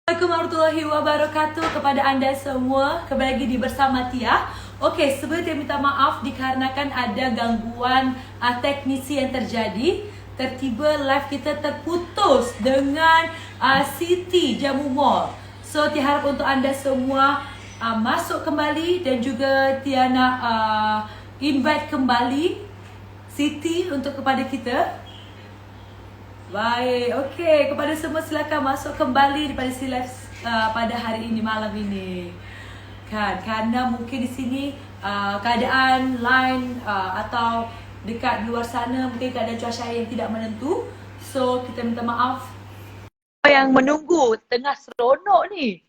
Assalamualaikum warahmatullahi wabarakatuh kepada anda semua. Kembali lagi di Bersama Tia. Okey, sebelumnya minta maaf dikarenakan ada gangguan teknisi yang terjadi. Tiba-tiba live kita terputus dengan Siti Jamu Mall. So Tia harap untuk anda semua masuk kembali dan juga Tia nak invite kembali Siti untuk kepada kita. Baik, okey. Kepada semua silakan masuk kembali daripada si live pada hari ini, malam ini. Kan, kerana mungkin di sini keadaan line atau dekat luar sana mungkin keadaan cuaca yang tidak menentu. So, kita minta maaf. Yang menunggu tengah seronok ni.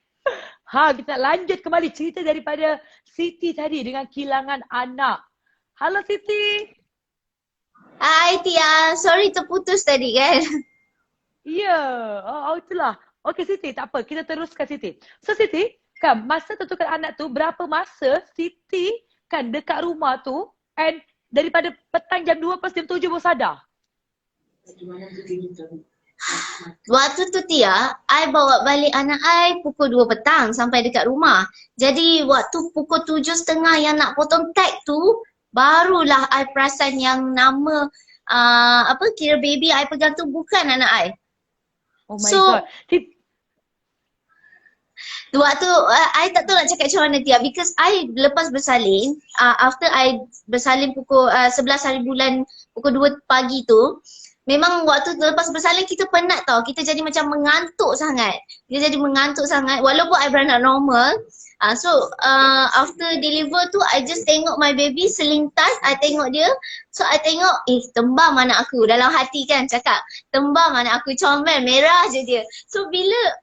Kita lanjut kembali cerita daripada Siti tadi dengan kehilangan anak. Halo Siti. Hai Tia, sorry terputus tadi kan. Ya, itulah. Okey Siti, tak apa. Kita teruskan Siti. So Siti, kan masa tentukan anak tu, berapa masa Siti kan dekat rumah tu and daripada petang jam 2 pas jam 7 baru sadar? Waktu tu Tia, I bawa balik anak I pukul 2 petang sampai dekat rumah. Jadi waktu pukul 7.30 yang nak potong tag tu, barulah I perasan yang nama kira baby I pegang tu bukan anak I. Oh my god. Waktu I tak tahu nak cakap macam mana Tia, because I lepas bersalin, after I bersalin pukul 11 hari bulan pukul 2 pagi tu, memang waktu lepas bersalin kita penat tau, kita jadi macam mengantuk sangat. Kita jadi mengantuk sangat walaupun I beranak normal. After deliver tu, I just tengok my baby selintas, I tengok dia. So I tengok, tembam anak aku. Dalam hati kan cakap, tembam anak aku, comel, merah je dia. So bila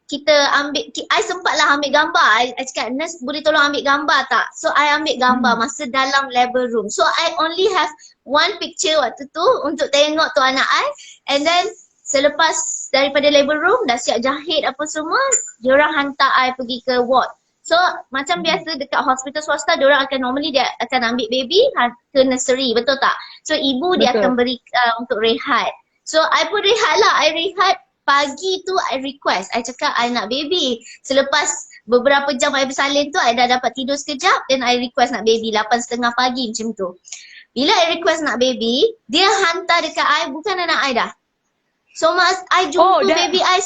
kita ambil, I sempatlah ambil gambar. I cakap, nurse boleh tolong ambil gambar tak? So I ambil gambar masa dalam labor room. So I only have one picture waktu tu untuk tengok tu anak I. And then selepas daripada labor room, dah siap jahit apa semua, diorang hantar I pergi ke ward. So macam biasa dekat hospital swasta, diorang akan normally dia akan ambil baby ke nursery, betul tak? So ibu dia akan beri untuk rehat. So I pun rehat lah, I rehat pagi tu I request, I cakap I nak baby. Selepas beberapa jam I bersalin tu, I dah dapat tidur sekejap, then I request nak baby 8.30 pagi macam tu. Bila I request nak baby, dia hantar dekat I bukan anak I dah. So mas I jumpa baby I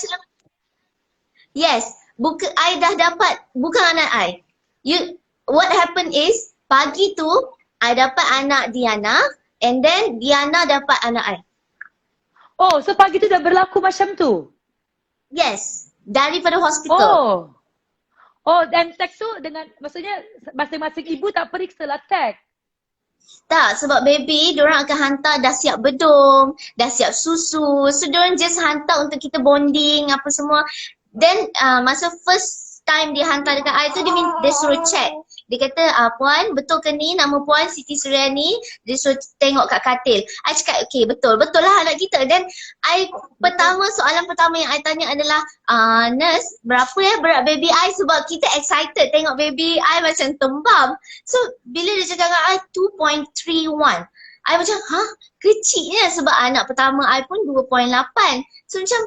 yes, I dah dapat bukan anak I. What happened is pagi tu I dapat anak Diana and then Diana dapat anak I. Oh, so pagi tu dah berlaku macam tu? Yes, daripada hospital. Dan tag tu dengan, maksudnya masing-masing ibu tak periksa lah tag? Tak, sebab baby diorang akan hantar dah siap bedung, dah siap susu. So diorang just hantar untuk kita bonding apa semua. Then masa first time dia hantar dekat I tu, dia suruh check. Dia kata, puan betul ke ni nama puan Siti Suryani? Dia suruh tengok kat katil. I cakap okay betul lah anak kita. Then soalan pertama yang I tanya adalah, nurse berapa berat baby I? Sebab kita excited tengok baby I macam tembam. So bila dia cakap dengan I 2.31, I macam kecilnya sebab anak pertama I pun 2.8. So macam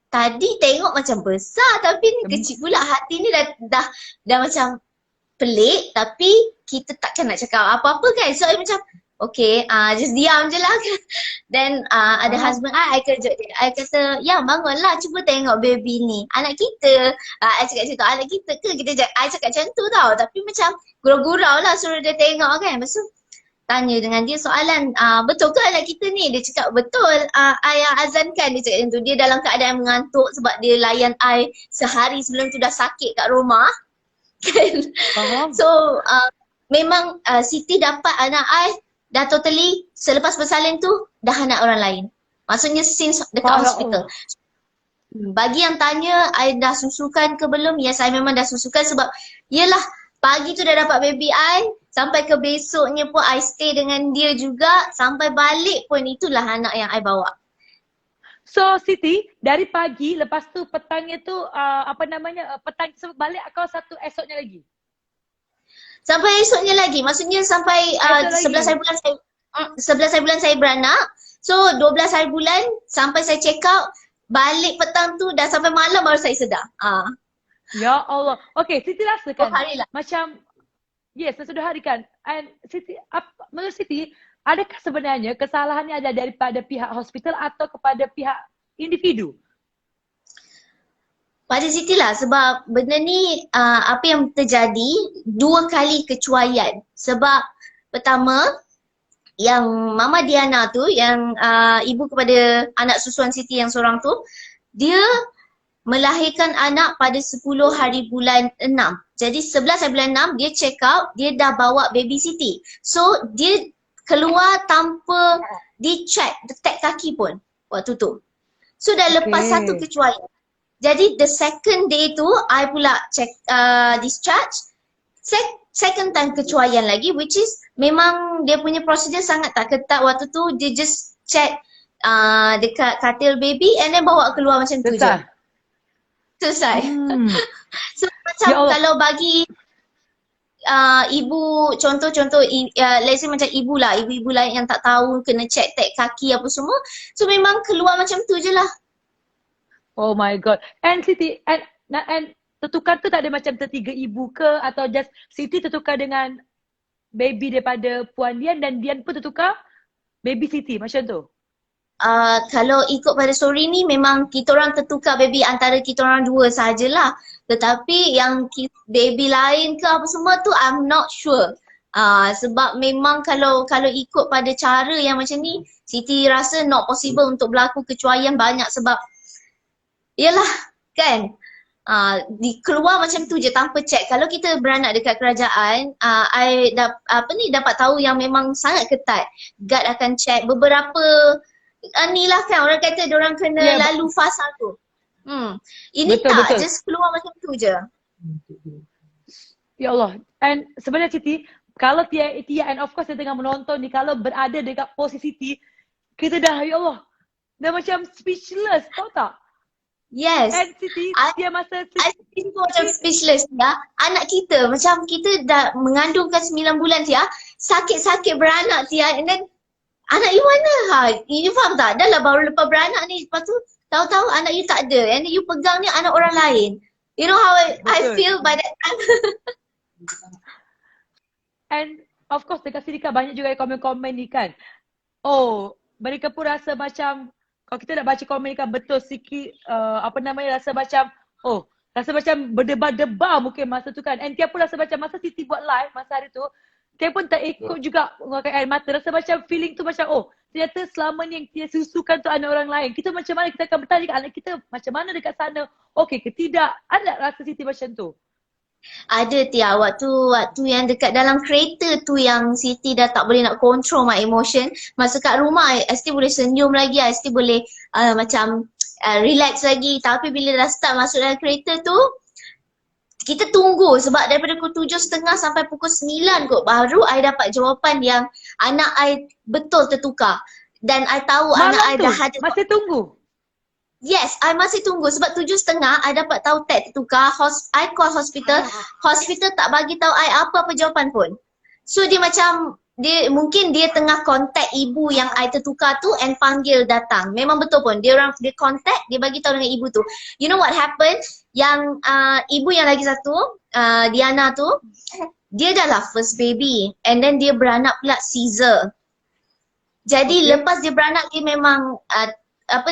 tadi tengok macam besar tapi ni kecil pula. Hati ni dah macam pelik, tapi kita takkan nak cakap apa-apa kan. So I macam okay, just diam je lah kan. Then ada husband I kejut dia. I kata, yang bangunlah, cuba tengok baby ni. Anak kita. I cakap macam tu, anak kita ke? I cakap macam tu tau. Tapi macam gurau-gurau lah suruh dia tengok kan. Lepas tu tanya dengan dia soalan, betul ke anak kita ni? Dia cakap betul, ayah azankan. Dia cakap macam tu. Dia dalam keadaan mengantuk sebab dia layan I sehari sebelum tu dah sakit kat rumah. Kan? So memang Siti dapat anak I dah totally selepas bersalin tu dah anak orang lain. Maksudnya since dekat hospital. Bagi yang tanya I dah susukan ke belum? Yes, I memang dah susukan sebab yelah pagi tu dah dapat baby I, sampai ke besoknya pun I stay dengan dia juga, sampai balik pun itulah anak yang I bawa. So Siti, dari pagi lepas tu petangnya tu petang balik atau satu esoknya lagi? Sampai esoknya lagi, maksudnya sampai 11 hari bulan saya beranak. So 12 hari bulan sampai saya check out, balik petang tu dah sampai malam baru saya sedar. Ya Allah. Okay, Siti rasakan 2 hari lah. macam, yes, sudah hari kan. And Siti, menurut Siti, adakah sebenarnya kesalahannya ada daripada pihak hospital atau kepada pihak individu? Pada Siti lah sebab benda ni apa yang terjadi 2 kali kecuaian. Sebab pertama yang Mama Diana tu yang ibu kepada anak susuan Siti yang seorang tu, dia melahirkan anak pada 10 hari bulan 6. Jadi 11 hari bulan 6 dia check out, dia dah bawa baby Siti. So dia keluar tanpa dicek tag kaki pun waktu tu. So dah lepas satu kecuaian. Jadi the second day tu I pula check discharge. Second time kecuaian lagi, which is memang dia punya prosedur sangat tak ketat waktu tu. Dia just check dekat katil baby and then bawa keluar macam tu je. Selesai. So macam kalau bagi ibu, contoh-contoh let's say macam ibu lain yang tak tahu kena check tag kaki apa semua. So memang keluar macam tu je lah. Oh my God. And Siti, and tertukar tu tak ada macam tertiga ibu ke atau just Siti tertukar dengan baby daripada Puan Dian dan Dian pun tertukar baby Siti macam tu? Kalau ikut pada story ni memang kita orang tertukar baby antara kita orang dua sahajalah. Tetapi yang baby lain ke apa semua tu I'm not sure. Sebab memang kalau ikut pada cara yang macam ni, Siti rasa not possible untuk berlaku kecuaian banyak sebab yalah kan, keluar macam tu je tanpa check. Kalau kita beranak dekat kerajaan, I dapat tahu yang memang sangat ketat. Guard akan check beberapa ni lah kan, orang kata diorang kena lalu fasa tu. Ini betul. Just keluar macam tu je. Ya Allah. And sebenarnya Siti, kalau Tia and of course saya tengah menonton ni, kalau berada dekat posisi Siti, kita dah ya Allah, dah macam speechless, tahu tak? Yes. And Siti, dia masa Siti macam speechless ya. Anak kita, macam kita dah mengandungkan 9 bulan Tia, sakit-sakit beranak Tia, and then anak you mana? You faham tak? Dah lah baru lepas beranak ni, lepas tu tahu-tahu anak you tak ada, and you pegang ni anak orang lain. You know how I feel by that time? And of course dekat sini kan banyak juga yang komen-komen ni kan. Oh, mereka pun rasa macam, kalau kita nak baca komen ni kan betul sikit, rasa macam berdebar-debar mungkin masa tu kan. And Tia pun rasa macam masa Siti buat live masa hari tu, Tia pun tak ikut juga mengeluarkan air mata. Rasa macam feeling tu macam ternyata selama ni yang Tia susukan tu anak orang lain. Kita macam mana, kita akan bertanya kat anak kita macam mana dekat sana, okey ke tidak. Ada rasa Siti macam tu? Ada Tia, waktu yang dekat dalam kereta tu yang Siti dah tak boleh nak control my emotion. Masa kat rumah I still boleh senyum lagi, I still boleh macam relax lagi. Tapi bila dah start masuk dalam kereta tu, kita tunggu sebab daripada pukul 7.30 sampai pukul 9 kot baru I dapat jawapan yang anak I betul tertukar. Dan I tahu malam anak I tu, dah ada. masih tunggu? Yes, I masih tunggu sebab 7.30 I dapat tahu tag tertukar. I call hospital, hospital tak bagi tahu I apa-apa jawapan pun. So dia macam, mungkin dia tengah contact ibu yang I tertukar tu and panggil datang. Memang betul pun, dia contact, dia bagi tahu dengan ibu tu. You know what happened? Yang ibu yang lagi satu, Diana tu, dia dah lah first baby and then dia beranak pula Caesar. Jadi lepas dia beranak dia memang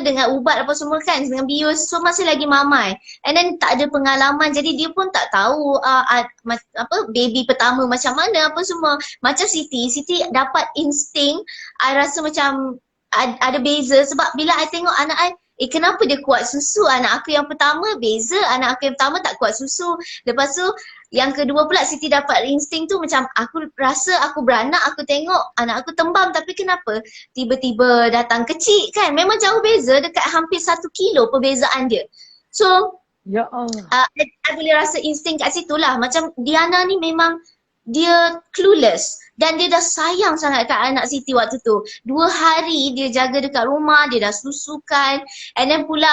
dengan ubat apa semua kan, dengan bius, so masih lagi mamai. And then tak ada pengalaman, jadi dia pun tak tahu baby pertama macam mana apa semua. Macam Siti dapat insting, I rasa macam ada beza sebab bila I tengok anak I, kenapa dia kuat susu, anak aku yang pertama beza, anak aku yang pertama tak kuat susu. Lepas tu yang kedua pula Siti dapat insting tu macam aku rasa aku beranak, aku tengok anak aku tembam tapi kenapa tiba-tiba datang kecil kan. Memang jauh beza, dekat hampir 1 kilo perbezaan dia. So ya Allah, I boleh rasa insting kat situ lah. Macam Diana ni memang dia clueless dan dia dah sayang sangat kat anak Siti waktu tu. 2 hari dia jaga dekat rumah, dia dah susukan, and then pula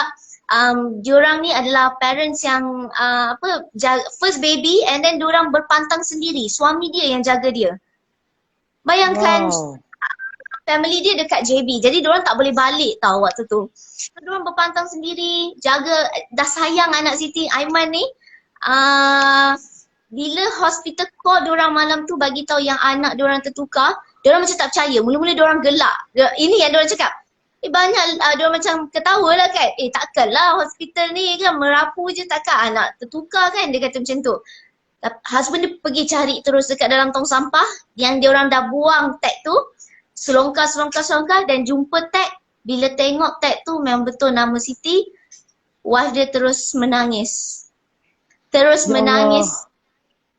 diorang ni adalah parents yang first baby and then diorang berpantang sendiri. Suami dia yang jaga dia. Bayangkan family dia dekat JB. Jadi diorang tak boleh balik tau waktu tu. So diorang berpantang sendiri, jaga, dah sayang anak Siti Aiman ni. Bila hospital call diorang malam tu bagi tahu yang anak diorang tertukar, diorang macam tak percaya. Mula-mula diorang gelak. Ini yang diorang cakap. Banyak diorang macam ketawa lah kan. Takkanlah hospital ni kan merapu je, takkan anak tertukar kan, dia kata macam tu. Husband dia pergi cari terus dekat dalam tong sampah yang diorang dah buang tag tu. Selongkar dan jumpa tag. Bila tengok tag tu memang betul nama Siti, wife dia terus menangis. Terus menangis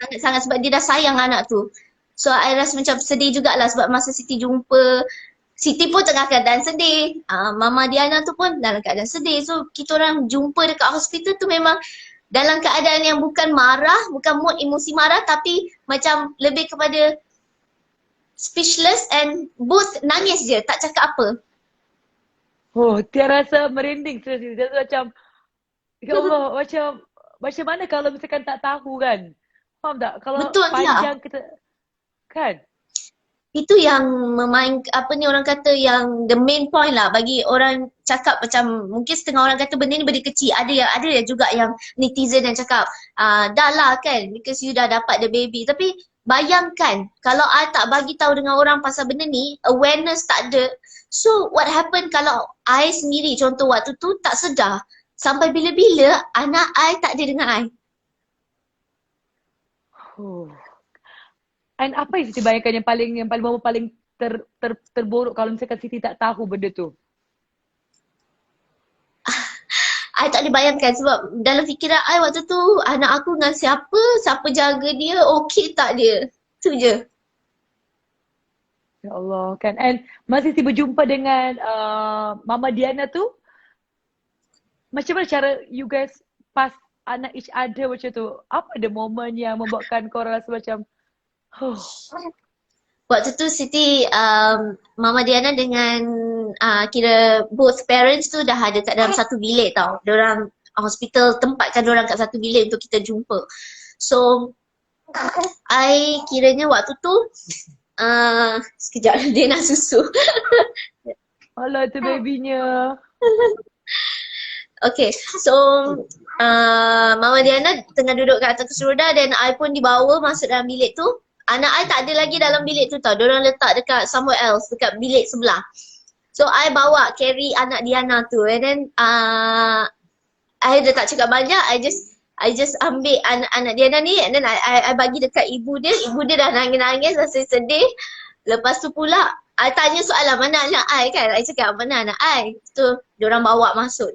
sangat-sangat sebab dia dah sayang anak tu. So I rasa macam sedih jugalah sebab masa Siti jumpa, Siti pun tengah keadaan sedih. Mama Diana tu pun dalam keadaan sedih. So kita orang jumpa dekat hospital tu memang dalam keadaan yang bukan marah, bukan mood emosi marah, tapi macam lebih kepada speechless and both nangis je, tak cakap apa. Oh, Tia rasa merinding seriously. Dia tu macam, ya Allah, macam mana kalau misalkan tak tahu kan? Faham tak? Kalau Betul panjang kita, kan? Itu yang orang kata yang the main point lah bagi orang cakap macam mungkin setengah orang kata benda ni benda kecil. Ada juga yang netizen yang cakap dah lah kan because you dah dapat the baby. Tapi bayangkan kalau I tak bagi tahu dengan orang pasal benda ni, awareness tak ada. So what happen kalau I sendiri contoh waktu tu tak sedar sampai bila-bila anak I tak ada dengan I. Oh. And apa yang Siti bayangkan yang paling terburuk kalau misalkan Siti tak tahu benda tu? I tak boleh bayangkan sebab dalam fikiran I waktu tu anak aku dengan siapa jaga dia, okey tak dia. Tu je. Ya Allah kan. And masa Siti berjumpa dengan Mama Diana tu, macam mana cara you guys pas anak each other macam tu? Apa the moment yang membuatkan korang rasa macam Waktu tu Siti, Mama Diana dengan kira both parents tu dah ada kat dalam satu bilik tau. Diorang hospital tempatkan diorang kat satu bilik untuk kita jumpa. So, I kiranya waktu tu, sekejap dia nak susu. alah tu babynya. Okay, so Mama Diana tengah duduk kat atas kursi roda dan I pun dibawa masuk dalam bilik tu. Anak I tak ada lagi dalam bilik tu tau. Diorang letak dekat somewhere else, dekat bilik sebelah. So I bawa carry anak Diana tu and then I dah tak cakap banyak. I just ambil anak Diana ni and then I bagi dekat ibu dia. Ibu dia dah nangis-nangis, rasa sedih. Lepas tu pula I tanya soalan mana anak I kan. I cakap mana anak I. Tu diorang bawa masuk.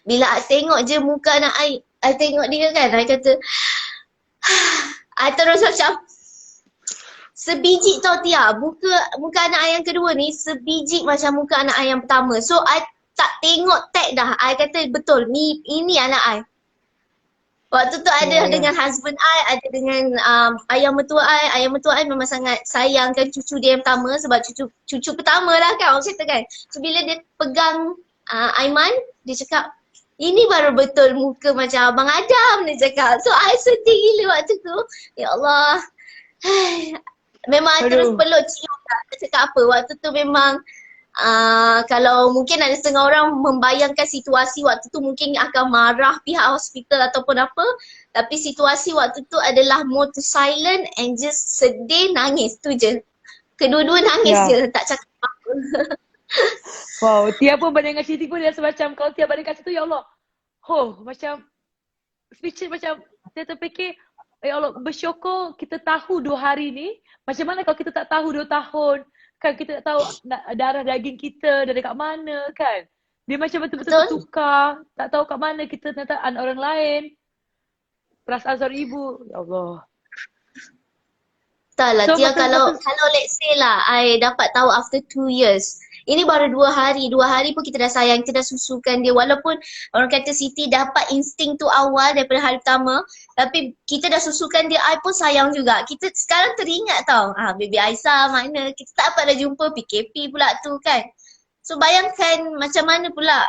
Bila I tengok je muka anak I tengok dia kan. I kata I terus macam sebiji tau Tia. Muka anak I yang kedua ni sebiji macam muka anak I yang pertama. So I tak tengok tag dah. I kata betul ini anak I. Waktu tu ada dengan husband I, ada dengan ayah mertua I. Ayah mertua I memang sangat sayangkan cucu dia yang pertama sebab cucu pertama lah kan orang kata kan. So bila dia pegang Aiman, dia cakap ini baru betul muka macam Abang Adam, dia cakap. So I sedih gila waktu tu. Ya Allah. Memang I terus peluk cium lah. Dia cakap apa, waktu tu memang kalau mungkin ada setengah orang membayangkan situasi waktu tu mungkin akan marah pihak hospital ataupun apa. Tapi situasi waktu tu adalah more to silent and just sedih, nangis tu je. Kedua-dua nangis je, tak cakap apa. Wow, Tia pun banding dengan Siti pun dia rasa macam kalau Tia banding kat situ, ya Allah. Macam speechless macam Tia terfikir, ya Allah bersyukur kita tahu 2 hari ni. Macam mana kalau kita tak tahu 2 tahun. Kan kita tak tahu darah daging kita dari kat mana kan. Dia macam betul-betul tukar. Tak tahu kat mana kita ternyata anak orang lain. Perasaan seorang ibu, ya Allah. Tak lah, Tia kalau let's say lah I dapat tahu after 2 years. Ini baru 2 hari. 2 hari pun kita dah sayang, kita dah susukan dia. Walaupun orang kata Siti dapat insting tu awal daripada hari pertama. Tapi kita dah susukan dia, I pun sayang juga. Kita sekarang teringat tau. Baby Aisyah mana. Kita tak dapat dah jumpa PKP pula tu kan. So bayangkan macam mana pula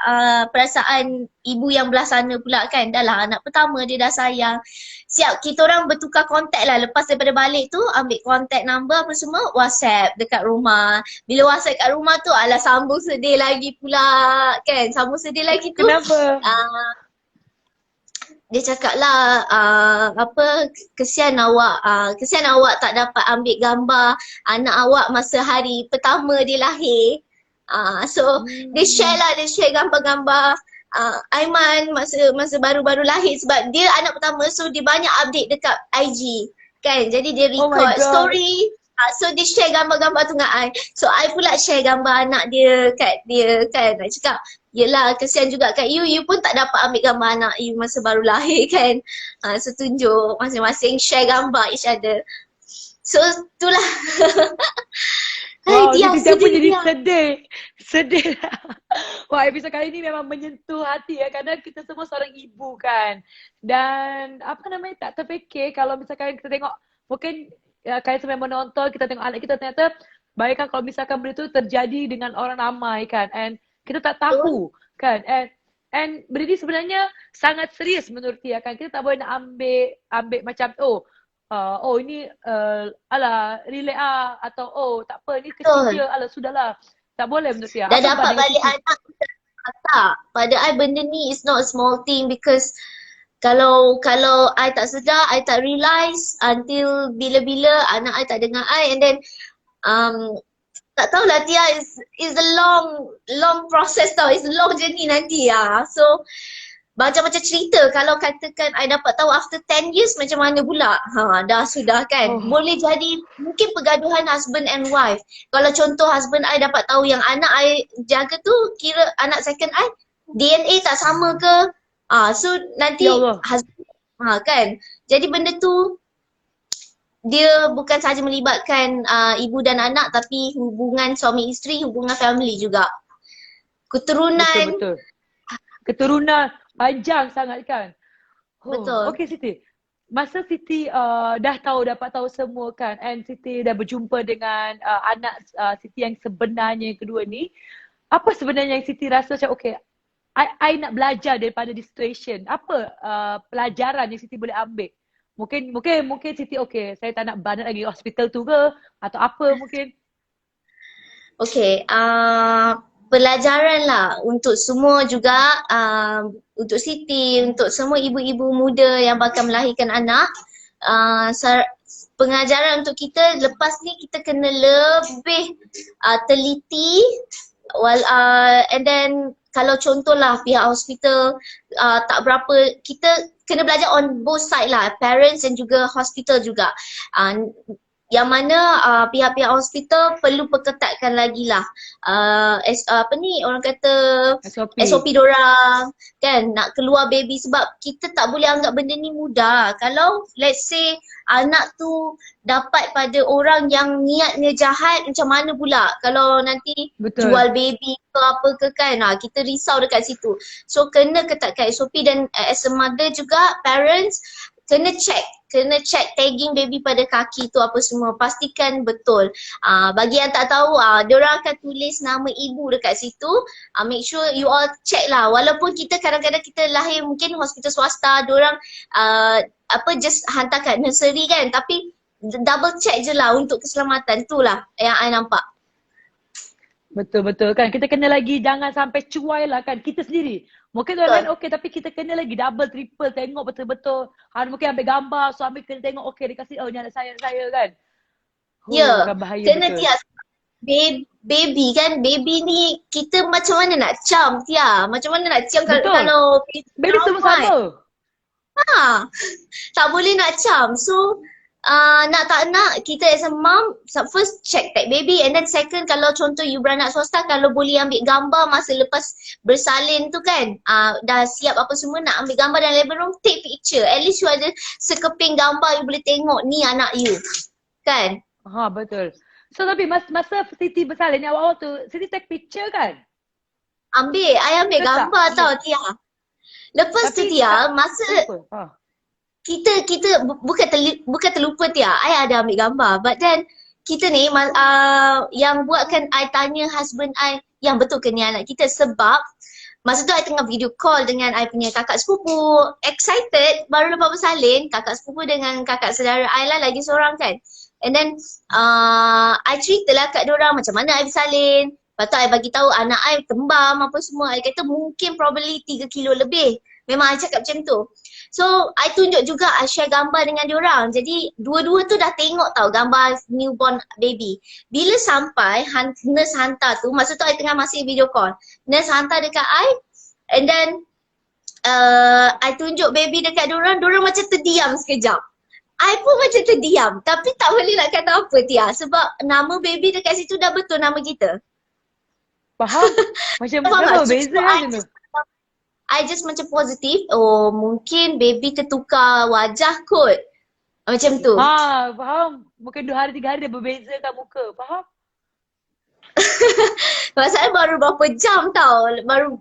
perasaan ibu yang belah sana pula kan. Dah lah anak pertama dia dah sayang. siap kita orang bertukar kontak lah. Lepas daripada balik tu ambil kontak number apa semua, WhatsApp dekat rumah. Bila WhatsApp kat rumah tu alah sambung sedih lagi pula kan. Sambung sedih lagi tu. Kenapa? Dia cakap lah kesian awak tak dapat ambil gambar anak awak masa hari pertama dia lahir. So dia share gambar-gambar Aiman masa baru-baru lahir sebab dia anak pertama, so dia banyak update dekat IG kan. Jadi dia record story. So dia share gambar-gambar tu dengan I. So I pula share gambar anak dia kat dia kan. Nak cakap, yelah kesian juga kat you pun tak dapat ambil gambar anak you masa baru lahir kan. So tunjuk masing-masing share gambar each other. So itulah. Wow, dia pun jadi sedih lah. Wah, episod kali ni memang menyentuh hati ya, kerana kita semua seorang ibu kan. Dan tak terfikir kalau misalkan kita tengok, mungkin kalian semua menonton, kita tengok anak kita ternyata, bayangkan kalau misalkan benda tu terjadi dengan orang ramai kan, and kita tak tahu kan, and benda ni sebenarnya sangat serius menurut dia kan. Kita tak boleh nak ambil macam ini relax atau tak apa, ni kecil je, sudahlah. Tak boleh menurut dia. Dah dapat balik anak tak. Pada I benda ni is not a small thing, because kalau I tak sedar, I tak realise until bila-bila anak I tak dengar I, and then tak tahulah Tia, is a long process tau, is a long journey nanti So macam-macam cerita, kalau katakan I dapat tahu after 10 years macam mana pula. Dah sudah kan. Boleh jadi mungkin pergaduhan husband and wife. Kalau contoh husband I dapat tahu yang anak I jaga tu kira anak second I, DNA tak sama ke? So nanti husband kan. Jadi benda tu dia bukan sahaja melibatkan ibu dan anak, tapi hubungan suami isteri, hubungan family juga. Keturunan. Betul. Keturunan panjang sangat kan. Betul. Okay Siti, masa Siti dapat tahu semua kan, and Siti dah berjumpa dengan anak Siti yang sebenarnya yang kedua ni, apa sebenarnya yang Siti rasa macam I nak belajar daripada this situation? Apa pelajaran yang Siti boleh ambil? Mungkin Siti saya tak nak bandar lagi hospital tu ke, atau apa mungkin? Pelajaran lah untuk semua juga, untuk Siti, untuk semua ibu-ibu muda yang bakal melahirkan anak. Pengajaran untuk kita lepas ni, kita kena lebih teliti, and then kalau contohlah pihak hospital tak berapa, kita kena belajar on both side lah, parents dan juga hospital juga. Yang mana pihak-pihak hospital perlu perketatkan lagi lah orang kata SOP dorang kan, nak keluar baby, sebab kita tak boleh anggap benda ni mudah. Kalau let's say anak tu dapat pada orang yang niatnya jahat, macam mana pula kalau nanti jual baby ke apa ke kan, kita risau dekat situ. So kena ketatkan SOP, dan as a mother juga, parents kena check tagging baby pada kaki tu apa semua, pastikan betul. Bagi yang tak tahu, diorang akan tulis nama ibu dekat situ. Make sure you all check lah. Walaupun kita kadang-kadang kita lahir mungkin hospital swasta, diorang just hantar kat nursery kan, tapi double check je lah untuk keselamatan. Tu lah yang I nampak. Betul-betul kan, kita kena lagi jangan sampai cuai lah kan, kita sendiri. Mungkin orang lain tapi kita kena lagi double, triple, tengok betul-betul. Mungkin ambil gambar, suami kena tengok, dia kasih, ni anak saya kan. Kena Tia. Baby kan, baby ni kita macam mana nak cam Tia. Macam mana nak cam kalau baby semua sama. Tak boleh nak cam. So nak tak nak, kita as a mom first check tag baby, and then second, kalau contoh you beranak swasta, kalau boleh ambil gambar masa lepas bersalin tu kan, dah siap apa semua, nak ambil gambar dalam labor room, take picture. At least you ada sekeping gambar, you boleh tengok ni anak you kan. Betul. So tapi masa Siti bersalin ni awal tu, Siti take picture kan? I ambil gambar tau Tia. Lepas tu Tia, masa kita bukan terlupa Tia, I ada ambil gambar, but then kita ni yang buatkan I tanya husband I yang betul ke ni anak kita, sebab Masa tu I tengah video call dengan I punya kakak sepupu. Excited, baru lepas bersalin, kakak sepupu dengan kakak saudara I lah lagi seorang kan. And then I ceritalah kat diorang macam mana I bersalin. Lepas tu I bagi tahu anak I tembam apa semua. I kata mungkin probably 3 kilo lebih. Memang I cakap macam tu. So I tunjuk juga, I share gambar dengan diorang. Jadi dua-dua tu dah tengok tau gambar newborn baby. Bila sampai nurse hantar tu, masa tu I tengah masih video call. Nurse hantar dekat I, and then I tunjuk baby dekat diorang macam terdiam sekejap. I pun macam terdiam, tapi tak boleh nak kata apa Tia. Sebab nama baby dekat situ dah betul nama kita. Faham? Macam Faham kenapa tak? beza So, kan tu? I just macam positif, oh mungkin baby tertukar wajah kot. Macam tu. Ha, faham. Mungkin 2 hari 3 hari dia berbeza kan muka. Faham? Masalah baru berapa jam tau.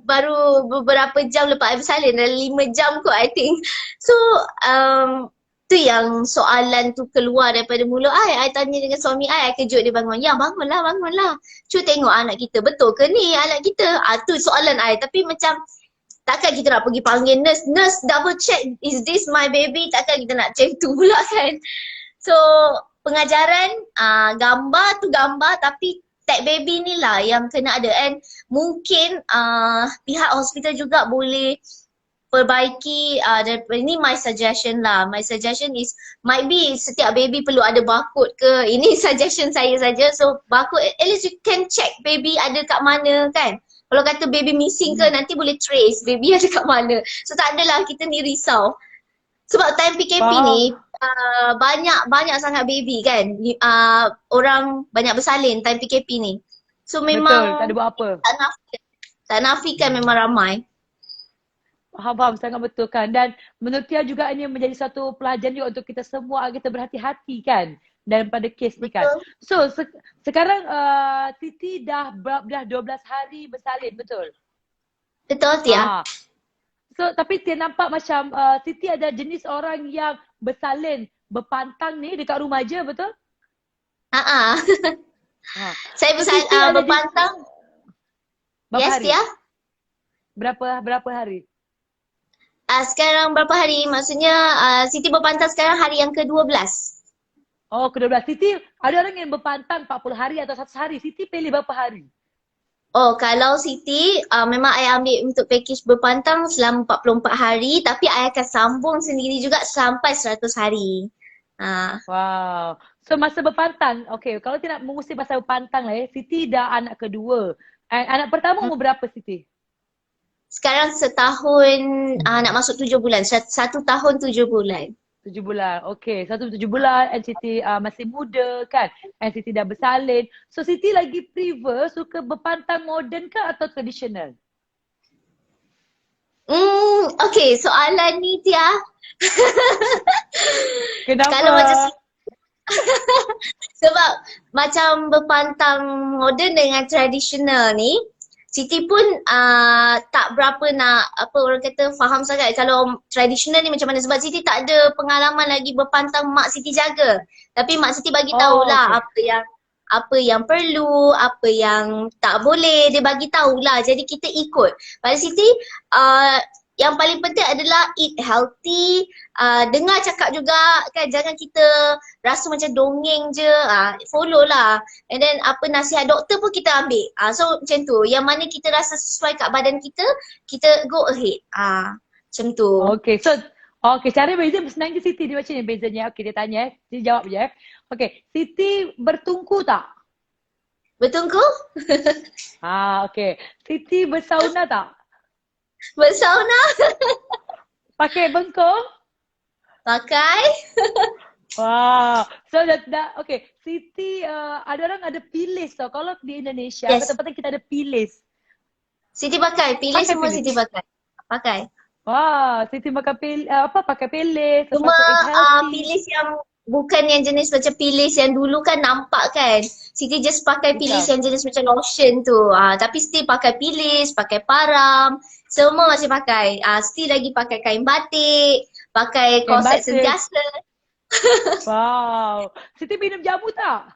Baru beberapa jam lepas I bersalin. Dah 5 jam kot I think. So tu yang soalan tu keluar daripada mulut I tanya dengan suami I kejut dia bangun. Ya bangunlah. Cuba tengok anak kita. Betul ke ni anak kita? Tu soalan I. Tapi macam takkan kita nak pergi panggil nurse. Nurse double check, is this my baby? Takkan kita nak check tu pula kan. So pengajaran, gambar tu gambar tapi tag baby ni lah yang kena ada. And mungkin pihak hospital juga boleh perbaiki, ini my suggestion lah. My suggestion is, might be setiap baby perlu ada barcode ke. Ini suggestion saya saja. So barcode, at least you can check baby ada kat mana kan. Kalau kata baby missing ke, nanti boleh trace baby ada kat mana. So tak adalah kita ni risau. Sebab time PKP ni, banyak sangat baby kan. Orang banyak bersalin time PKP ni. So memang Betul, tak ada buat apa. tak nafikan memang ramai. Faham, sangat betul kan. Dan menurut Tia juga ini menjadi satu pelajaran juga untuk kita semua agar kita berhati-hati kan dan pada kes ni kan. So sekarang Titi dah 12 hari bersalin, betul? Betul Tia. So tapi Tia nampak macam Titi ada jenis orang yang bersalin, berpantang ni dekat rumah je, betul? Saya berpantang. Yes hari? Tia. Berapa hari? Sekarang berapa hari? Maksudnya Siti berpantang sekarang hari yang ke-12. Oh, ke-12. Siti, ada orang yang berpantang 40 hari atau 100 hari. Siti pilih berapa hari? Oh, kalau Siti, memang I ambil untuk package berpantang selama 44 hari. Tapi I akan sambung sendiri juga sampai 100 hari. Wow. So masa berpantang, okay, kalau tidak mengusir pasal berpantang lah Siti dah anak kedua. Anak pertama umur berapa Siti? Sekarang setahun, nak masuk 7 bulan. 1 tahun 7 bulan. 7 bulan, okay. 7 bulan and Siti masih muda kan. And Siti dah bersalin. So Siti lagi prefer suka berpantang moden ke atau tradisional? Okay, soalan ni Tia. Kenapa? Kalau macam sebab macam berpantang moden dengan tradisional ni, Siti pun tak berapa nak orang kata faham sangat kalau tradisional ni macam mana. Sebab Siti tak ada pengalaman lagi berpantang, mak Siti jaga. Tapi mak Siti bagi tahulah apa yang perlu, apa yang tak boleh, dia bagi tahulah. Jadi kita ikut. Pada Siti yang paling penting adalah eat healthy, dengar cakap juga kan, jangan kita rasa macam dongeng je, follow lah. And then apa nasihat doktor pun kita ambil. So macam tu, yang mana kita rasa sesuai kat badan kita, kita go ahead. Macam tu. Okay, so cara beza senang je Siti, dia macam ni bezanya. Okay, dia tanya dia jawab je. Okay, Siti bertungku tak? Bertungku? Okay. Siti bersauna tak? Bersauna? Pakai bengkong? Pakai. Wow. So okay. Siti ada orang ada pilis tau. Kalau di Indonesia, tempat-tempat kita ada pilis. Siti pakai. Pilis semua pilis. Siti pakai. Pakai. Wah, Siti makan pakai pilis. Cuma pilis yang bukan yang jenis macam pilis yang dulu kan nampak kan. Siti just pakai pilis yang jenis macam lotion tu. Tapi Siti pakai pilis, pakai param. Semua masih pakai. Siti lagi pakai kain batik, pakai korset sentiasa. Wow. Siti minum jamu tak?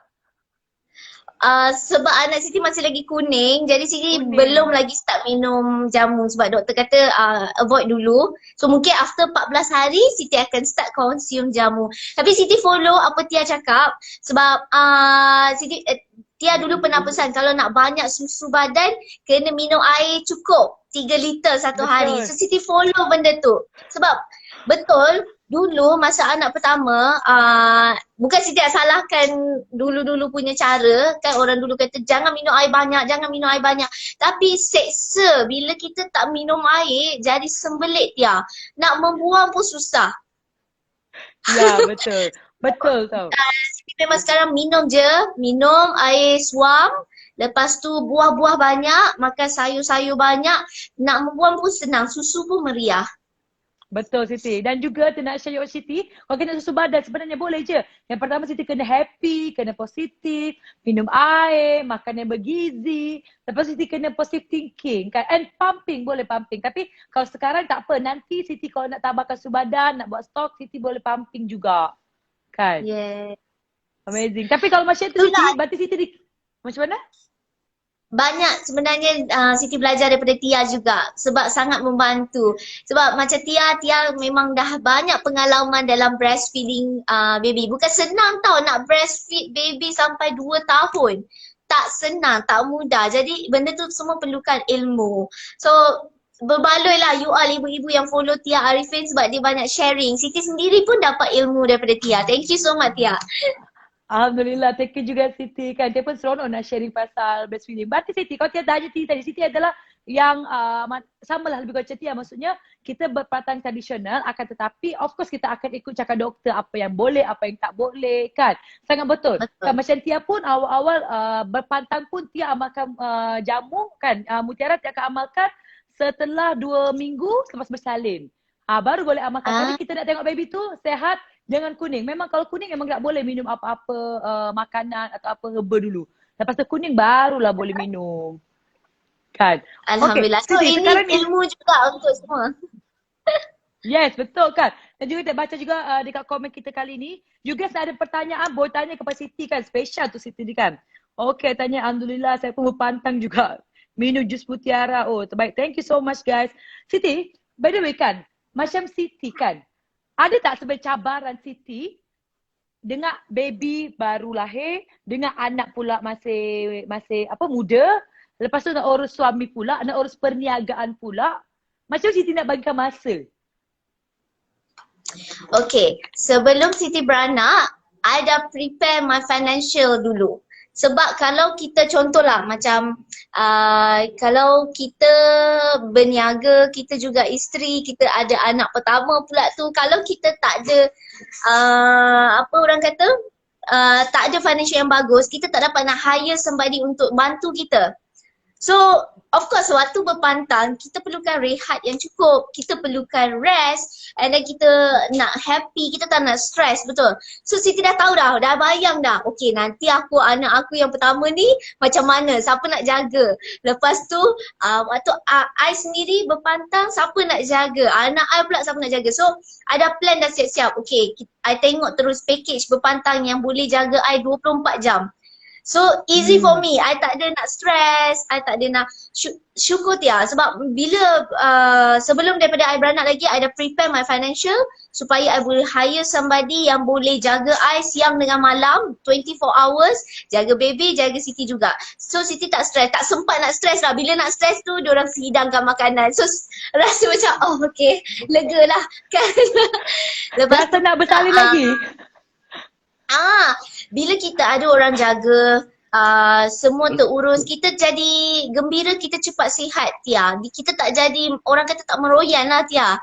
sebab anak Siti masih lagi kuning, jadi Siti Kuning. belum lagi start minum jamu sebab doktor kata avoid dulu. So mungkin after 14 hari Siti akan start consume jamu. Tapi Siti follow apa Tia cakap sebab Tia dulu pernah pesan kalau nak banyak susu badan kena minum air cukup 3 liter satu hari. Betul. So Siti follow benda tu. Sebab betul dulu masa anak pertama, bukan Siti nak salahkan dulu-dulu punya cara, kan orang dulu kata jangan minum air banyak, jangan minum air banyak. Tapi seksa bila kita tak minum air jadi sembelit Tia. Nak membuang pun susah. Ya, betul. Betul tau. Siti memang sekarang minum je, minum air suam. Lepas tu buah-buah banyak, makan sayur-sayur banyak. Nak membuang pun senang, susu pun meriah. Betul Siti. Dan juga tu nak share with Siti, kalau kita nak susu badan sebenarnya boleh je. Yang pertama Siti kena happy, kena positif, minum air, makan yang bergizi. Lepas Siti kena positive thinking kan. And pumping, boleh pumping. Tapi kalau sekarang tak apa, nanti Siti kalau nak tambahkan susu badan, nak buat stok, Siti boleh pumping juga. Kan? Yeah. Amazing. Tapi kalau macam tu Siti, berarti Siti macam mana? Banyak sebenarnya Siti belajar daripada Tia juga sebab sangat membantu. Sebab macam Tia memang dah banyak pengalaman dalam breastfeeding baby. Bukan senang tau nak breastfeed baby sampai 2 tahun. Tak senang, tak mudah. Jadi benda tu semua perlukan ilmu. So berbaloi lah you all ibu-ibu yang follow Tia Arifin sebab dia banyak sharing. Siti sendiri pun dapat ilmu daripada Tia. Thank you so much Tia. Alhamdulillah, thank you juga Siti kan. Dia pun seronok nak sharing pasal breastfeeding. Berarti Siti, kalau Tia tanya Siti tadi, Siti adalah yang samalah lebih kurang macam Tia. Maksudnya kita berpatang tradisional akan tetapi of course kita akan ikut cakap doktor apa yang boleh, apa yang tak boleh kan. Sangat betul. Kan, macam Tia pun awal-awal berpantang pun Tia amalkan jamu kan. Mutiara Tia akan amalkan setelah 2 minggu selepas bersalin. Baru boleh amalkan. Tapi kita nak tengok baby tu sehat. Jangan kuning. Memang kalau kuning memang tak boleh minum apa-apa makanan atau apa herba dulu. Lepas tu kuning barulah boleh minum. Kan? Alhamdulillah. Okay. So ini ilmu juga untuk semua. Yes, betul kan. Dan juga kita baca juga dekat komen kita kali ni. Juga saya ada pertanyaan, boleh tanya kepada Siti kan. Special tu Siti ni kan. Okay, tanya Alhamdulillah saya pun berpantang juga. Minum jus mutiara. Oh, terbaik. Thank you so much guys. Siti, by the way kan. Macam Siti kan. Ada tak sebenarnya cabaran Siti dengan baby baru lahir, dengan anak pula masih muda, lepas tu nak urus suami pula, nak urus perniagaan pula. Macam Siti nak bagikan masa? Okay, sebelum Siti beranak, I dah prepare my financial dulu. Sebab kalau kita contohlah macam kalau kita berniaga, kita juga isteri, kita ada anak pertama pula tu, kalau kita tak ada apa orang kata tak ada financial yang bagus, kita tak dapat nak hire somebody untuk bantu kita. So of course waktu berpantang kita perlukan rehat yang cukup, kita perlukan rest, and then kita nak happy, kita tak nak stress, betul. So Siti dah tahu dah bayang dah, okay nanti anak aku yang pertama ni macam mana, siapa nak jaga. Lepas tu waktu I sendiri berpantang, siapa nak jaga, anak I pula siapa nak jaga. So I dah plan dah siap-siap, okay I tengok terus package berpantang yang boleh jaga I 24 jam. So easy for me, I tak ada nak stress, I tak ada nak syukur Tia. Sebab bila sebelum daripada I beranak lagi, I dah prepare my financial supaya I boleh hire somebody yang boleh jaga I siang dengan malam 24 hours, jaga baby, jaga Siti juga. So Siti tak stress, tak sempat nak stress lah. Bila nak stress tu diorang hidangkan makanan. So rasa macam oh okay, lega lah kan. Lepas rasa nak bersalin lagi? Bila kita ada orang jaga, semua terurus, kita jadi gembira, kita cepat sihat Tia. Kita tak jadi, orang kata tak meroyan lah Tia.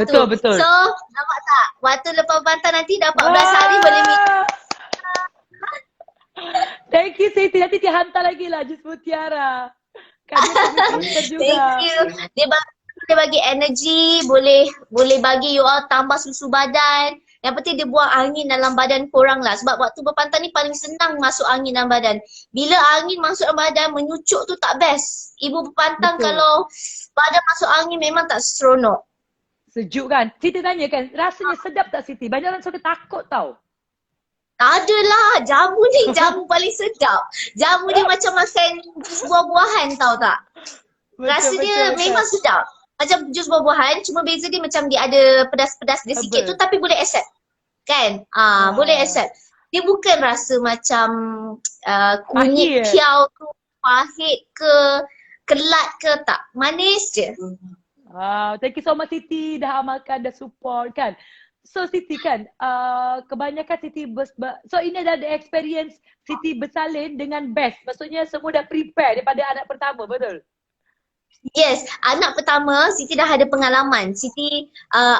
Betul, betul. So, nampak tak? Waktu lepas bantang nanti dah 14 hari boleh minum. Thank you Siti, nanti Tia hantar lagi lah jus mutiara. Thank you. Dia bagi energy, boleh bagi you all tambah susu badan. Yang penting dia buang angin dalam badan korang lah. Sebab waktu berpantang ni paling senang masuk angin dalam badan. Bila angin masuk dalam badan, menyucuk tu tak best. Ibu berpantang kalau badan masuk angin memang tak seronok. Sejuk kan? Siti tanya kan, rasanya sedap tak Siti? Banyak orang suka takut tau. Tak adalah, jamu ni jamu paling sedap. Jamu dia macam makan jus buah-buahan tau tak? Rasa dia Betul-betul memang kan. sedap. Macam jus buah-buahan, cuma beza dia macam dia ada pedas-pedas dia sikit tu Herbal. tapi boleh accept. Kan? Boleh Ah, accept. Dia bukan rasa macam kunyit akhir. kiau tu pahit ke, kelat ke, tak. Manis je. Thank you so much Siti dah amalkan, dah support kan. So Siti kan, kebanyakan Siti so ini adalah the experience Siti bersalin dengan best. Maksudnya semua dah prepare daripada anak pertama, betul? Yes, anak pertama Siti dah ada pengalaman. Siti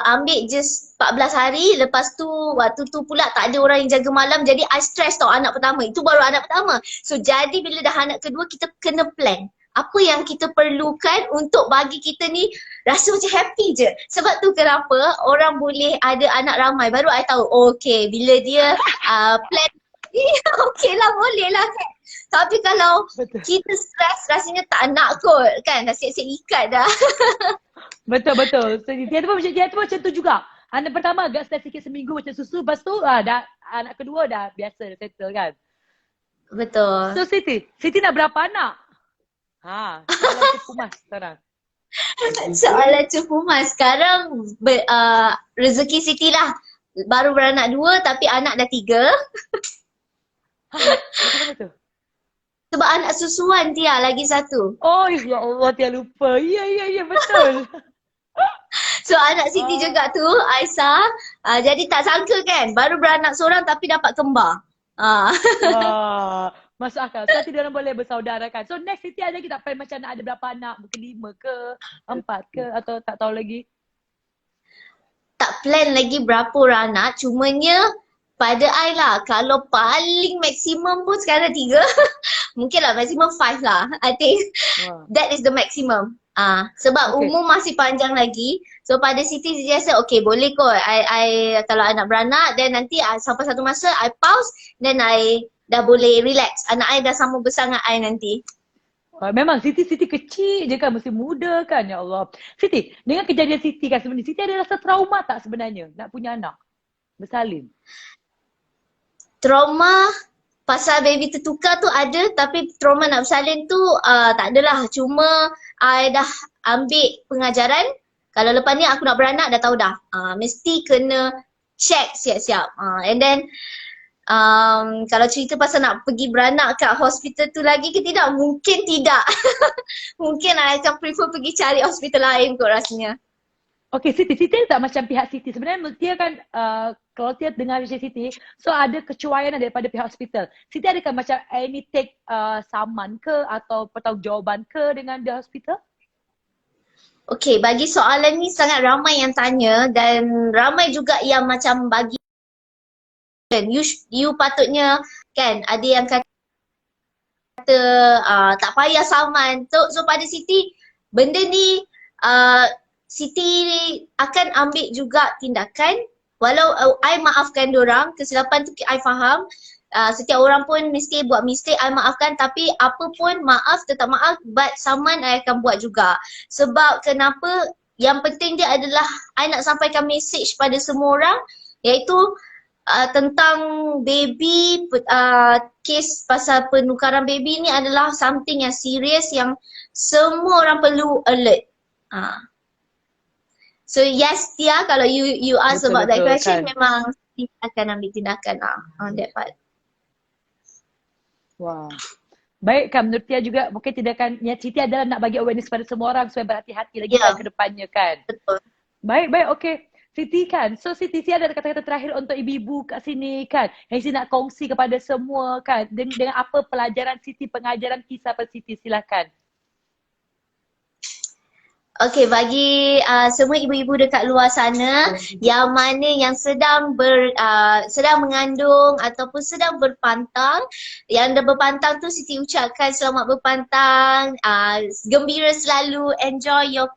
ambil just 14 hari, lepas tu waktu tu pula tak ada orang yang jaga malam, jadi I stress tau anak pertama. Itu baru anak pertama. So jadi bila dah anak kedua kita kena plan. Apa yang kita perlukan untuk bagi kita ni rasa macam happy je. Sebab tu kenapa orang boleh ada anak ramai. Baru I tahu, okay bila dia plan okey lah, boleh lah kan. Tapi kalau Betul. kita stres rasanya tak nak kot kan, dah siap-siap ikat dah. Betul. So, dia tu macam tu juga. Anak pertama agak stres sikit seminggu macam susu, lepas tu dah anak kedua dah biasa, dah settle kan. Betul. So Siti nak berapa anak? Soalan tu pumas sekarang. Soalan cupu mas. Sekarang rezeki Siti lah. Baru beranak 2 tapi anak dah 3. Macam mana tu? Sebab anak susuan dia lagi 1. Oh ya Allah, Tia lupa. Ya betul. So anak Siti juga tu, Aisyah. Jadi tak sangka kan, baru beranak seorang tapi dapat kembar. Masuk akal. So nanti diorang boleh bersaudara kan. So next Siti ada lagi tak plan macam nak ada berapa anak? Mungkin 5 ke, 4 ke atau tak tahu lagi? Tak plan lagi berapa orang anak, cumanya pada I lah, kalau paling maksimum pun sekarang 3. Mungkin lah maximum 5 lah. I think that is the maximum. Sebab Okay. umur masih panjang lagi. So pada Siti dia rasa okay boleh kot. I kalau anak beranak then nanti sampai satu masa I pause then I dah boleh relax. Anak I dah sama besar dengan I nanti. Memang Siti kecil je kan, masih muda kan, ya Allah. Siti, dengan kejadian Siti kan sebenarnya, Siti ada rasa trauma tak sebenarnya nak punya anak? Bersalin? Trauma pasal baby tertukar tu ada, tapi trauma nak bersalin tu tak adalah. Cuma I dah ambil pengajaran, kalau lepas ni aku nak beranak dah tahu dah. Mesti kena check siap-siap. And then kalau cerita pasal nak pergi beranak kat hospital tu lagi ke tidak? Mungkin tidak. Mungkin I akan prefer pergi cari hospital lain kot rasanya. Okay, Siti tak macam pihak Siti. Sebenarnya Tia kan, kalau Tia dengar macam Siti, so ada kecuaian daripada pihak hospital. Siti adakah macam any take saman ke atau pertanggungjawaban ke dengan the hospital? Okay, bagi soalan ni sangat ramai yang tanya dan ramai juga yang macam bagi you patutnya kan, ada yang kata tak payah saman. So pada Siti benda ni Siti akan ambil juga tindakan. Walau I maafkan diorang, kesilapan tu I faham. Setiap orang pun mesti buat mistake, I maafkan. Tapi apa pun maaf, tetap maaf. But saman I akan buat juga. Sebab kenapa? Yang penting dia adalah I nak sampaikan message pada semua orang, iaitu tentang baby, kes pasal penukaran baby ni adalah something yang serius yang semua orang perlu alert. So yes Tia, kalau you ask about that question, kan? memang kita akan ambil tindakan on that part. Wah. Baik kan, menurut Tia juga mungkin tindakan niat Siti adalah nak bagi awareness pada semua orang supaya berhati-hati lagi kan ke depannya kan. Betul. Baik, okay. Siti kan, so Siti ada kata-kata terakhir untuk ibu-ibu kat sini kan, yang Siti nak kongsi kepada semua kan, dengan apa pelajaran Siti, pengajaran kisah pada Siti, silakan. Okay, bagi semua ibu-ibu dekat luar sana yang mana yang sedang mengandung ataupun sedang berpantang, yang dah berpantang tu Siti ucapkan selamat berpantang, gembira selalu, enjoy your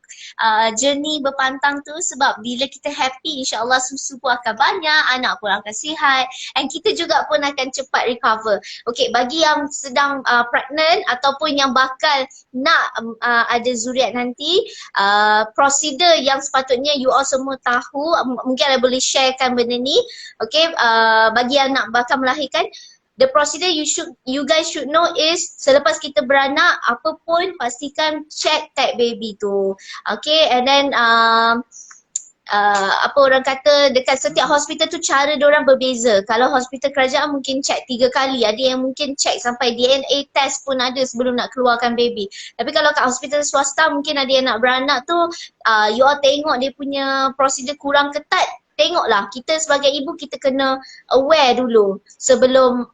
journey berpantang tu, sebab bila kita happy insya-Allah susu pun akan banyak, anak pun akan sihat and kita juga pun akan cepat recover. Okay, bagi yang sedang pregnant ataupun yang bakal nak ada zuriat nanti, prosedur yang sepatutnya you all semua tahu. Mungkin I boleh sharekan benda ni. Okay, bagi yang nak bakal melahirkan, the procedure you guys should know is selepas kita beranak, apa pun pastikan check type baby tu. Okay, and then apa orang kata, dekat setiap hospital tu cara diorang berbeza. Kalau hospital kerajaan mungkin check 3 kali, ada yang mungkin check sampai DNA test pun ada sebelum nak keluarkan baby. Tapi kalau kat hospital swasta mungkin ada yang nak beranak tu, you all tengok dia punya prosedur kurang ketat. Tengoklah, kita sebagai ibu kita kena aware dulu sebelum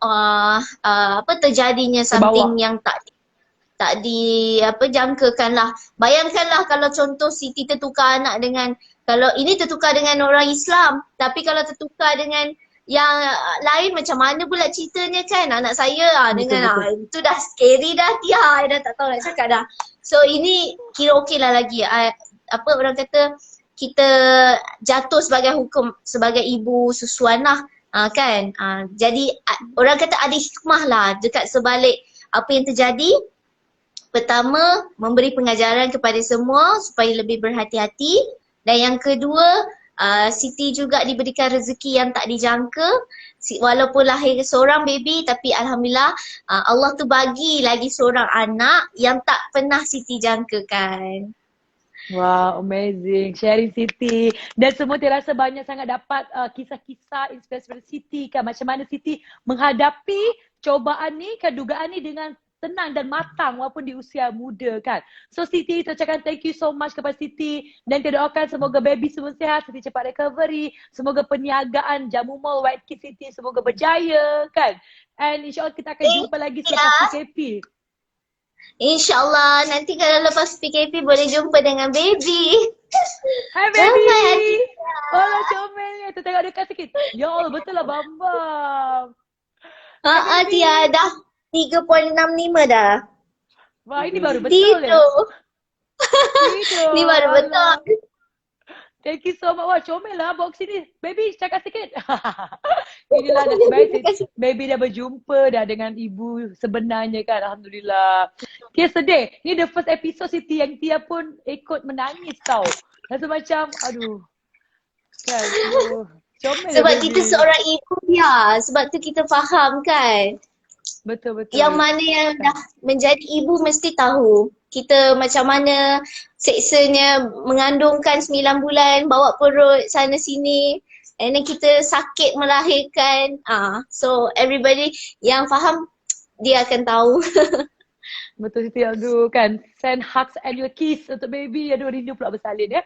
terjadinya something yang tak dijangkakan lah. Bayangkanlah kalau contoh Siti tertukar anak dengan, kalau ini tertukar dengan orang Islam, tapi kalau tertukar dengan yang lain macam mana pula ceritanya kan? Anak saya dengan itu dah scary dah, Tia, dah tak tahu nak cakap dah. So ini kira okey lah lagi. Apa orang kata, kita jatuh sebagai hukum sebagai ibu susuan lah, kan? Jadi orang kata ada hikmah lah dekat sebalik apa yang terjadi. Pertama, memberi pengajaran kepada semua supaya lebih berhati-hati. Dan yang kedua, Siti juga diberikan rezeki yang tak dijangka. Walaupun lahir seorang baby, tapi Alhamdulillah Allah tu bagi lagi seorang anak yang tak pernah Siti jangkakan. Wow, amazing. Sharing Siti. Dan semua terasa banyak sangat dapat kisah-kisah inspirasi dari Siti kan. Macam mana Siti menghadapi cobaan ni, dugaan ni dengan tenang dan matang walaupun di usia muda kan. So Siti, kita ucapkan thank you so much kepada Siti dan kita doakan semoga baby semua sihat, Siti cepat recovery, semoga perniagaan Jamu Mall White Kids Siti semoga berjaya kan. And insyaAllah kita akan jumpa lagi selepas PKP. InsyaAllah nanti kalau lepas PKP boleh jumpa dengan baby. Hai baby. Oh comelnya, tu tengok dekat sikit. Ya Allah, betul lah Bambang. Tia dah 3.65 dah. Wah, ini baru betul ya. Ni baru betul. Thank you so much. Wah, comel lah box ini. Baby, cakap sikit. Inilah nasib baik. Baby dah berjumpa dah dengan ibu sebenarnya kan. Alhamdulillah. Tia sedih. Ni the first episode Siti yang Tia pun ikut menangis tau. Rasa macam, aduh. Kan, aduh. Comel sebab lah, kita seorang ibu ya. Sebab tu kita faham kan. Betul. Yang mana yang dah menjadi ibu mesti tahu kita macam mana seksanya mengandungkan 9 bulan, bawa perut sana sini, and then kita sakit melahirkan. So everybody yang faham dia akan tahu. Betul Siti, aduh kan. Send hugs and your kiss untuk baby. Aduh, rindu pula bersalin ya.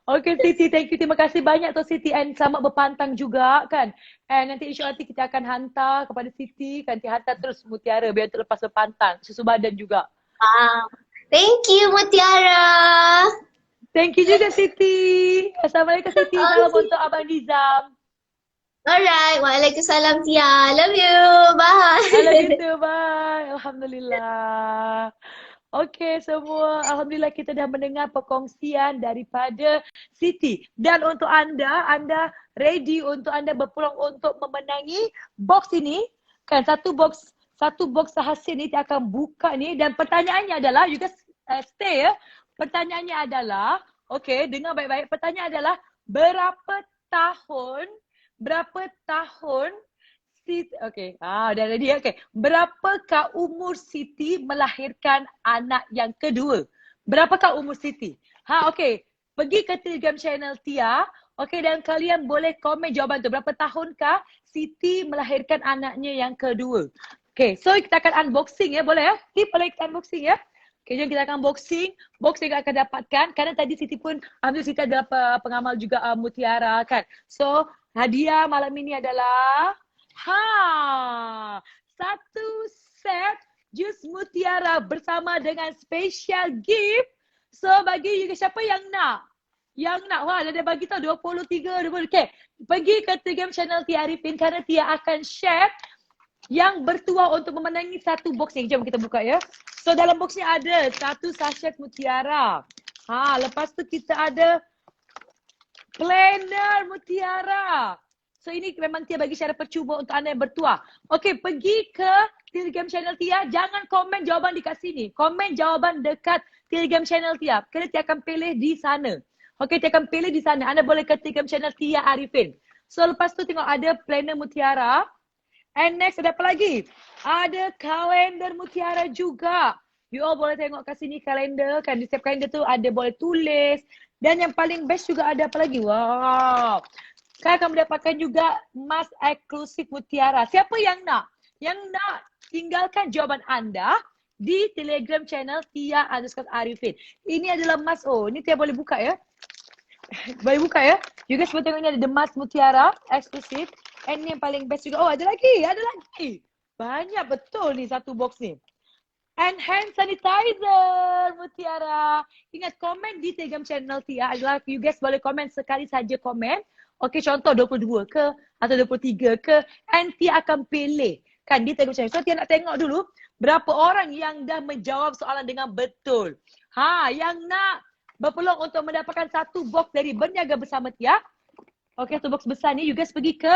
Okay Siti, thank you. Terima kasih banyak tu Siti and selamat berpantang juga kan. And nanti insyaAllah kita akan hantar kepada Siti kan. Nanti hantar terus Mutiara biar untuk lepas berpantang. Susu badan juga. Thank you Mutiara. Thank you juga Siti. Assalamualaikum Siti. Salam untuk Abang Nizam. Alright. Waalaikumsalam Tia. Love you. Bye. I love you too. Bye. Alhamdulillah. Okay semua, Alhamdulillah kita dah mendengar perkongsian daripada Siti. Dan untuk anda ready untuk anda berpeluang untuk memenangi box ini. Kan satu box hasil ni kita akan buka ni. Dan pertanyaannya adalah, you guys stay ya. Pertanyaannya adalah, okay dengar baik-baik. Pertanyaan adalah, berapa tahun okay. Dah ready. Okay. Berapakah umur Siti melahirkan anak yang kedua? Berapakah umur Siti? Okay. Pergi ke Telegram channel Tia. Okay, dan kalian boleh komen jawapan tu. Berapa tahunkah Siti melahirkan anaknya yang kedua? Okay, so kita akan unboxing ya. Boleh ya? Boleh kita unboxing ya? Okay, jom kita akan unboxing. Box yang akan dapatkan. Kerana tadi Siti pun, alhamdulillah Siti adalah pengamal juga Mutiara kan. So, hadiah malam ini adalah satu set jus Mutiara bersama dengan special gift. So bagi you siapa yang nak? Wah, dia bagi tahu 23, 20. Okay. Pergi ke Telegram channel Tia Arifin kerana Tia akan share yang bertuah untuk memenangi satu box ni. Jom kita buka ya. So dalam box ni ada satu sachet Mutiara. Lepas tu kita ada planner Mutiara. So ini memang Tia bagi secara percuma untuk anda yang bertuah. Okay, pergi ke Telegram channel Tia, jangan komen jawapan dekat sini. Komen jawapan dekat Telegram channel Tia. Kerana Tia akan pilih di sana. Okay, Tia akan pilih di sana. Anda boleh ke Telegram channel Tia Arifin. So lepas tu tengok ada planner mutiara. And next ada apa lagi? Ada kalender mutiara juga. You all boleh tengok kat sini kalender kan. Di setiap kalender tu ada boleh tulis. Dan yang paling best juga ada apa lagi? Wow. Kalian akan mendapatkan juga emas eksklusif mutiara. Siapa yang nak? Yang nak tinggalkan jawapan anda di Telegram channel Tia_Arifin. Ini adalah emas. Oh, ini Tia boleh buka ya. Boleh buka ya. You guys boleh tengok ini ada emas mutiara eksklusif. And ini yang paling best juga. Oh, ada lagi. Ada lagi. Banyak betul ni satu box ni. And hand sanitizer mutiara. Ingat komen di Telegram channel Tia adalah you guys boleh komen sekali saja komen. Okey, contoh 22 ke atau 23 ke, and Tia akan pilih kan di Telegram channel. So Tia nak tengok dulu berapa orang yang dah menjawab soalan dengan betul. Yang nak berpeluang untuk mendapatkan satu box dari Berniaga Bersama Tia. Okey, satu box besar ni you guys pergi ke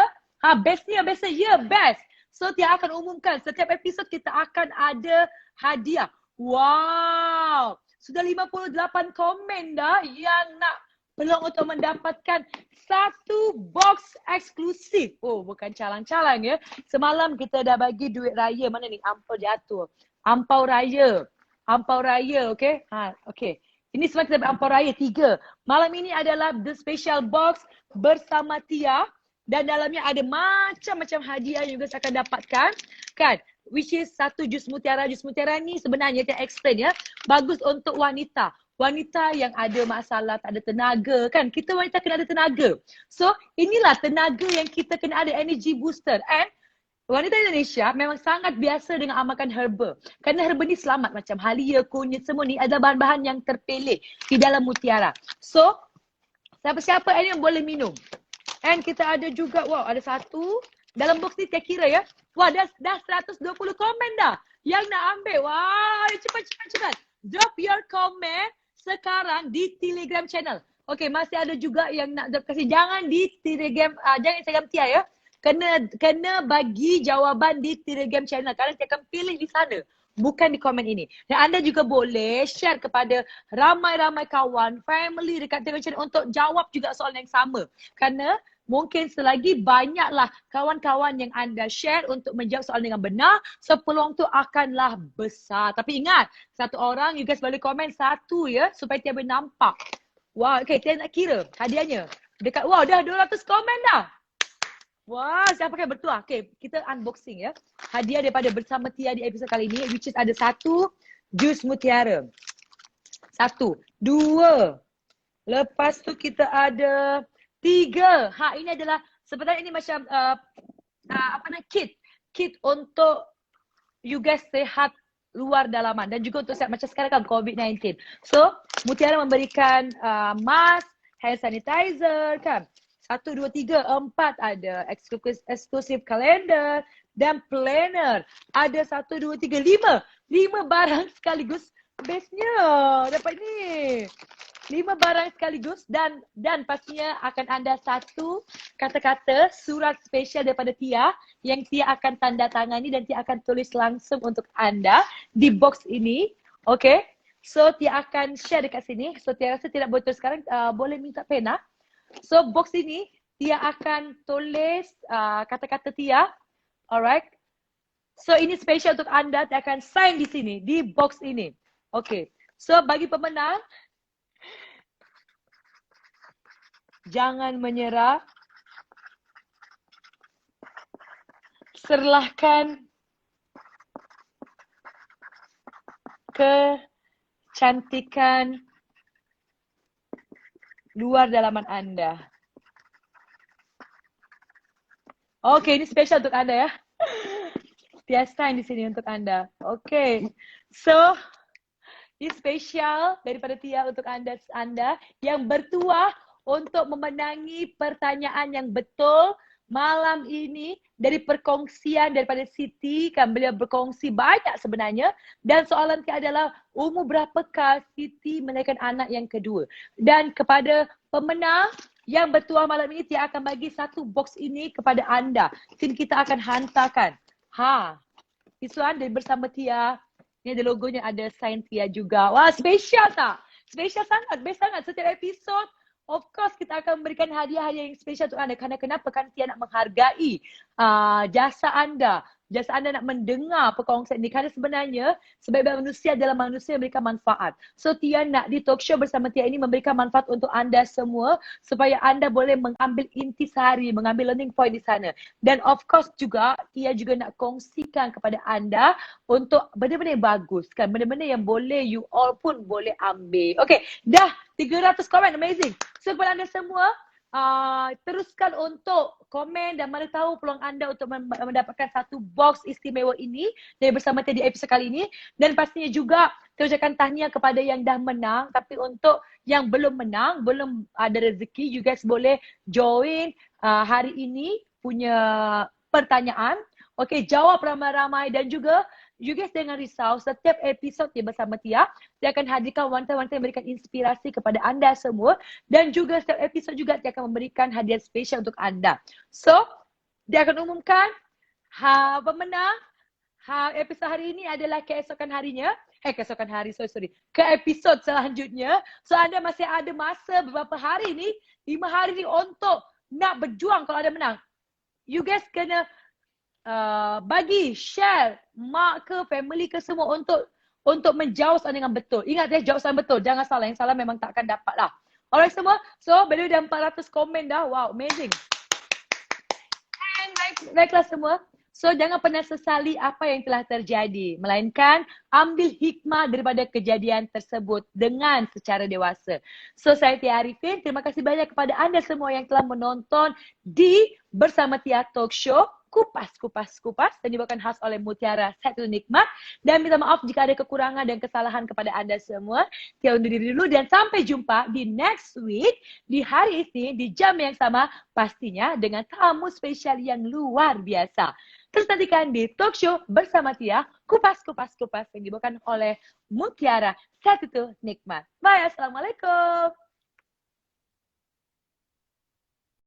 best ni, best ya, best. So Tia akan umumkan setiap episod kita akan ada hadiah. Wow. Sudah 58 komen dah yang nak peluang untuk mendapatkan satu box eksklusif. Oh, bukan calang-calang ya. Semalam kita dah bagi duit raya. Mana ni? Ampau jatuh. Ampau raya. Ampau raya, okey? Okey. Ini semua kita ampau raya 3. Malam ini adalah the special box bersama Tia. Dan dalamnya ada macam-macam hadiah yang guys akan dapatkan. Kan? Which is satu jus mutiara. Jus mutiara ni sebenarnya Tia explain ya. Bagus untuk wanita. Wanita yang ada masalah, tak ada tenaga kan. Kita wanita kena ada tenaga. So inilah tenaga yang kita kena ada, energy booster. And wanita Indonesia memang sangat biasa dengan amalkan herba. Kerana herba ni selamat macam halia, kunyit, semua ni adalah bahan-bahan yang terpilih di dalam mutiara. So siapa-siapa ini yang boleh minum. And kita ada juga, wow ada satu. Dalam box ni saya kira ya. Wah dah 120 komen dah. Yang nak ambil. Wah cepat. Drop your comment sekarang di Telegram channel. Okay, masih ada juga yang nak drop kasih. Jangan di Telegram, jangan Instagram Tia ya. Kena bagi jawapan di Telegram channel. Kerana Tia akan pilih di sana. Bukan di komen ini. Dan anda juga boleh share kepada ramai-ramai kawan, family dekat Telegram channel untuk jawab juga soalan yang sama. Kerana mungkin selagi banyaklah kawan-kawan yang anda share untuk menjawab soalan dengan benar, so peluang tu akanlah besar. Tapi ingat, satu orang you guys boleh komen satu ya, supaya Tia boleh nampak. Wah, okay, Tia nak kira hadiahnya. Dekat, wow dah 200 komen dah. Wah, saya pakai bertuah. Okay, kita unboxing ya. Hadiah daripada Bersama Tia di episod kali ini, which is ada satu jus mutiara. 1, 2. Lepas tu kita ada 3. Ini adalah sebenarnya ini macam kit untuk you guys sehat luar dalaman dan juga untuk sehat macam sekarang kan COVID-19. So, Mutiara memberikan mask, hand sanitizer kan. 1, 2, 3, 4 ada eksklusif kalender dan planner. Ada 1, 2, 3, 5. 5 barang sekaligus. Bestnya dapat ni. 5 barang sekaligus dan pastinya akan ada satu kata-kata surat spesial daripada Tia yang Tia akan tanda tangani dan Tia akan tulis langsung untuk anda di box ini. Okay. So Tia akan share dekat sini. So Tia rasa tidak boleh tulis sekarang, boleh minta pena. So box ini Tia akan tulis kata-kata Tia. Alright. So ini spesial untuk anda. Tia akan sign di sini di box ini. Okay. So bagi pemenang, jangan menyerah. Serlahkan kecantikan luar dalaman anda. Oke, ini spesial untuk anda ya. Tia sign di sini untuk anda. Oke. So, ini spesial daripada Tia untuk anda yang bertuah untuk memenangi pertanyaan yang betul malam ini dari perkongsian daripada Siti. Kan beliau berkongsi banyak sebenarnya. Dan soalan Tia adalah, umur berapakah Siti melahirkan anak yang kedua? Dan kepada pemenang yang bertuah malam ini, Tia akan bagi satu box ini kepada anda. Sini kita akan hantarkan. Isuan dari bersama Tia. Ini ada logonya, ada sign Tia juga. Wah, spesial tak? Spesial sangat, best sangat. Setiap episod, of course kita akan memberikan hadiah-hadiah yang spesial untuk anda. Karena kenapa? Kan Tia nak menghargai jasa anda. Jasa anda nak mendengar perkongsian ini. Karena sebenarnya, sebaik-baik manusia adalah manusia yang memberikan manfaat. So Tia nak di talk show bersama Tia ini memberikan manfaat untuk anda semua. Supaya anda boleh mengambil intisari, mengambil learning point di sana. Dan of course juga, Tia juga nak kongsikan kepada anda untuk benda-benda yang bagus kan. Benda-benda yang boleh you all pun boleh ambil. Okay, dah 300 komen, amazing. So kepada anda semua, teruskan untuk komen dan mana tahu peluang anda untuk mendapatkan satu box istimewa ini dari bersama Tia di episod kali ini. Dan pastinya juga terucapkan tahniah kepada yang dah menang. Tapi untuk yang belum menang, belum ada rezeki, you guys boleh join hari ini punya pertanyaan. Okay, jawab ramai-ramai dan juga you guys jangan risau, setiap episod Tia bersama Tia akan hadirkan wanita-wanita yang memberikan inspirasi kepada anda semua. Dan juga setiap episod juga Tia akan memberikan hadiah spesial untuk anda. So, dia akan umumkan pemenang episod hari ini adalah keesokan harinya. Keesokan hari, sorry. Ke episod selanjutnya. So, anda masih ada masa beberapa hari ni, 5 hari ni untuk nak berjuang kalau ada menang. You guys kena bagi, share, mak ke, family ke semua untuk menjawab soalan dengan betul. Ingat jawab soalan betul. Jangan salah. Yang salah memang tak akan dapat lah. Alright semua. So, baru dah 400 komen dah. Wow, amazing. And baiklah semua. So, jangan pernah sesali apa yang telah terjadi. Melainkan, ambil hikmah daripada kejadian tersebut dengan secara dewasa. So, saya Tia Arifin. Terima kasih banyak kepada anda semua yang telah menonton di Bersama Tia Talk Show. Kupas dan dibawakan khas oleh Mutiara Satu Nikmat. Dan minta maaf jika ada kekurangan dan kesalahan kepada anda semua. Tia undur diri dulu dan sampai jumpa di next week, di hari ini, di jam yang sama, pastinya dengan tamu spesial yang luar biasa. Terus nantikan di talk show Bersama Tia, Kupas yang dibawakan oleh Mutiara Satu Nikmat. Bye, Assalamualaikum.